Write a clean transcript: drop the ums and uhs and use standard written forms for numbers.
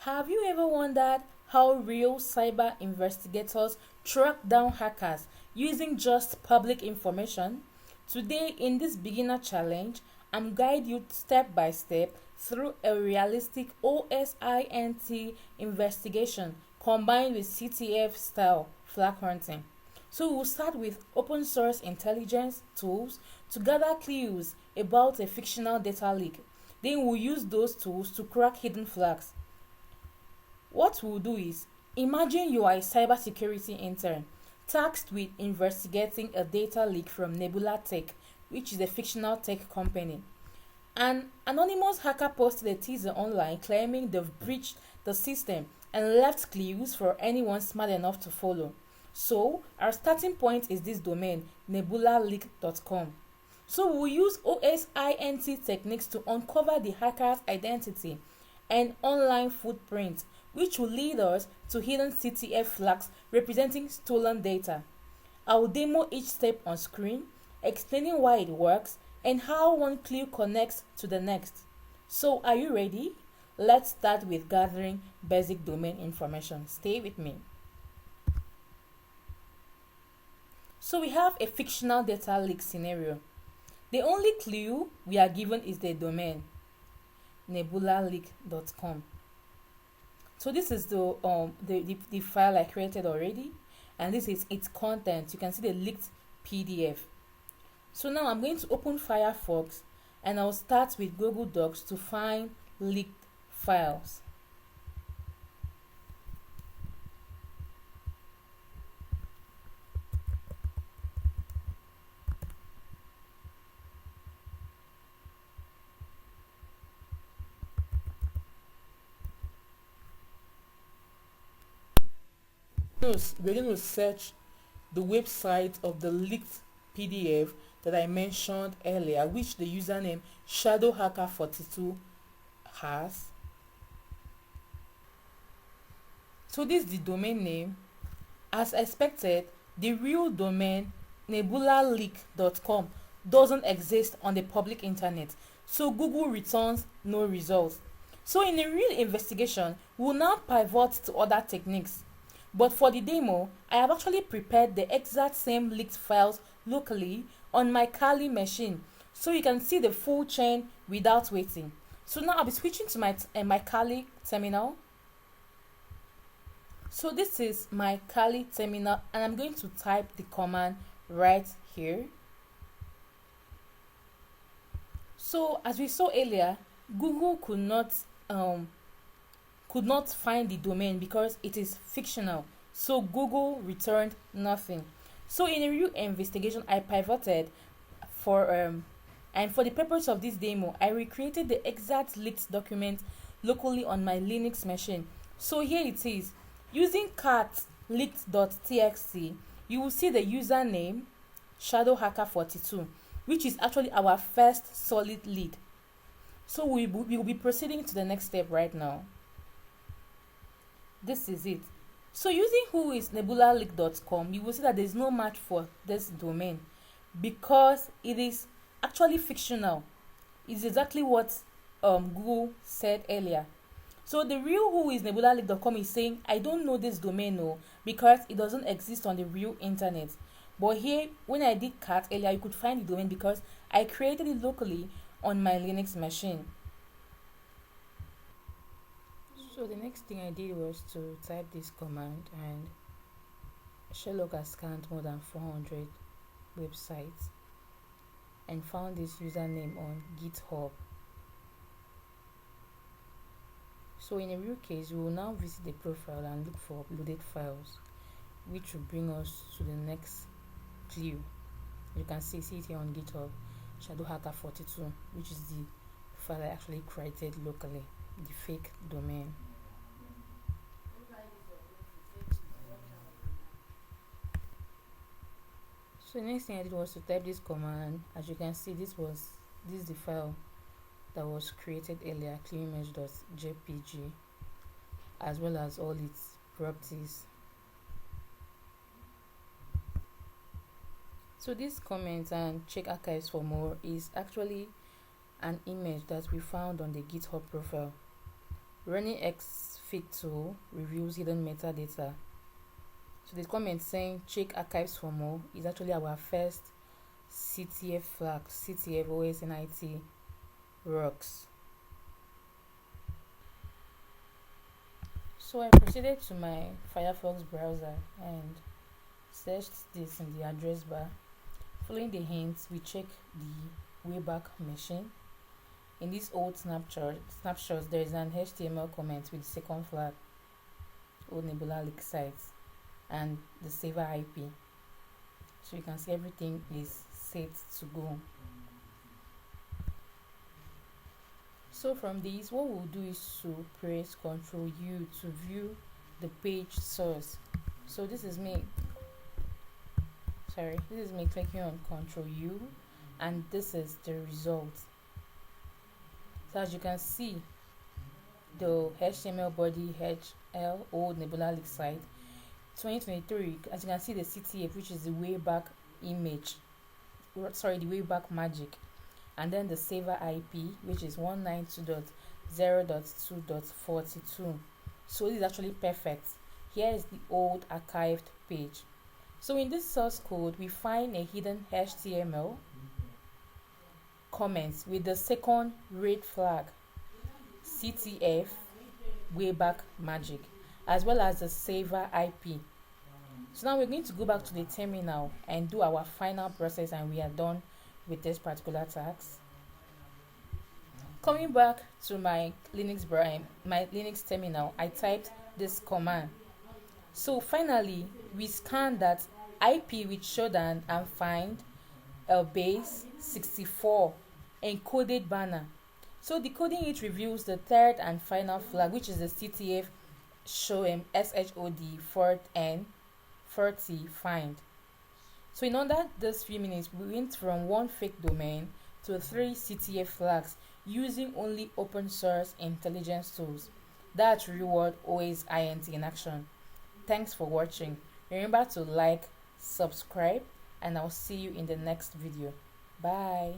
Have you ever wondered how real cyber investigators track down hackers using just public information? Today, in this beginner challenge, I'm guide you step by step through a realistic OSINT investigation combined with CTF-style flag hunting. So we'll start with open source intelligence tools to gather clues about a fictional data leak. Then we'll use those tools to crack hidden flags. What we'll do is, imagine you are a cybersecurity intern tasked with investigating a data leak from Nebula Tech, which is a fictional tech company. An anonymous hacker posted a teaser online claiming they've breached the system and left clues for anyone smart enough to follow. So, our starting point is this domain, nebulaleak.com. So, we'll use OSINT techniques to uncover the hacker's identity and online footprint, which will lead us to hidden CTF flags representing stolen data. I will demo each step on screen, explaining why it works and how one clue connects to the next. So, are you ready? Let's start with gathering basic domain information. Stay with me. So we have a fictional data leak scenario. The only clue we are given is the domain, nebulaleak.com. So this is the file I created already, and this is its content. You can see the leaked PDF. So now I'm going to open Firefox and I'll start with Google Docs to find leaked files. We're going to search the website of the leaked PDF that I mentioned earlier, which the username shadowhacker42 has. So this is the domain name. As expected, the real domain nebulaleak.com doesn't exist on the public internet, so Google returns no results. So in a real investigation, we'll now pivot to other techniques. But for the demo, I have actually prepared the exact same leaked files locally on my Kali machine, so you can see the full chain without waiting. So now I'll be switching to my Kali terminal. So this is my Kali terminal, and I'm going to type the command right here. So as we saw earlier, Google could not find the domain because it is fictional, so Google returned nothing. So in a real investigation, I pivoted and for the purpose of this demo, I recreated the exact leaked document locally on my Linux machine. So here it is. Using cat leaked.txt, you will see the username shadowhacker42, which is actually our first solid lead. So we will be proceeding to the next step right now. This is it. So using WHOIS nebulaleak.com, you will see that there is no match for this domain because it is actually fictional. It's exactly what Google said earlier. So the real WHOIS nebulaleak.com is saying, I don't know this domain because it doesn't exist on the real internet. But here, when I did cat earlier, you could find the domain because I created it locally on my Linux machine. So the next thing I did was to type this command, and Sherlock has scanned more than 400 websites and found this username on GitHub. So in a real case, we will now visit the profile and look for uploaded files, which will bring us to the next clue. You can see it here on GitHub, shadowhacker42, which is the file I actually created locally, the fake domain. So the next thing I did was to type this command. As you can see, this is the file that was created earlier, cleanimage.jpg, as well as all its properties. So this comment and check archives for more is actually an image that we found on the GitHub profile. Running fit tool reveals hidden metadata. So the comment saying check archives for more is actually our first CTF flag, CTF OSINT rocks. So I proceeded to my Firefox browser and searched this in the address bar. Following the hints, we check the Wayback Machine. In this old snapshot, there is an HTML comment with the second flag, old Nebula leak sites, and the saver IP. So you can see everything is set to go. So from this, what we'll do is to press Ctrl U to view the page source. So this is me clicking on Ctrl U, and this is the result. So as you can see, the HTML body HL old Nebula leak site 2023, as you can see the CTF, which is the Wayback image, the Wayback magic, and then the saver IP, which is 192.0.2.42. so this is actually perfect. Here is the old archived page. So in this source code, we find a hidden HTML comments with the second red flag, CTF Wayback magic, as well as the saver IP. So now we're going to go back to the terminal and do our final process, and we are done with this particular task. Coming back to my Linux terminal, I typed this command. So finally, we scan that IP with Shodan and find a base 64 encoded banner. So decoding it reveals the third and final flag, which is the CTF SHOD 4N40 find. So in under those few minutes, we went from one fake domain to 3 CTF flags using only open source intelligence tools. That's WHOIS in action. Thanks for watching. Remember to like, subscribe, and I'll see you in the next video. Bye.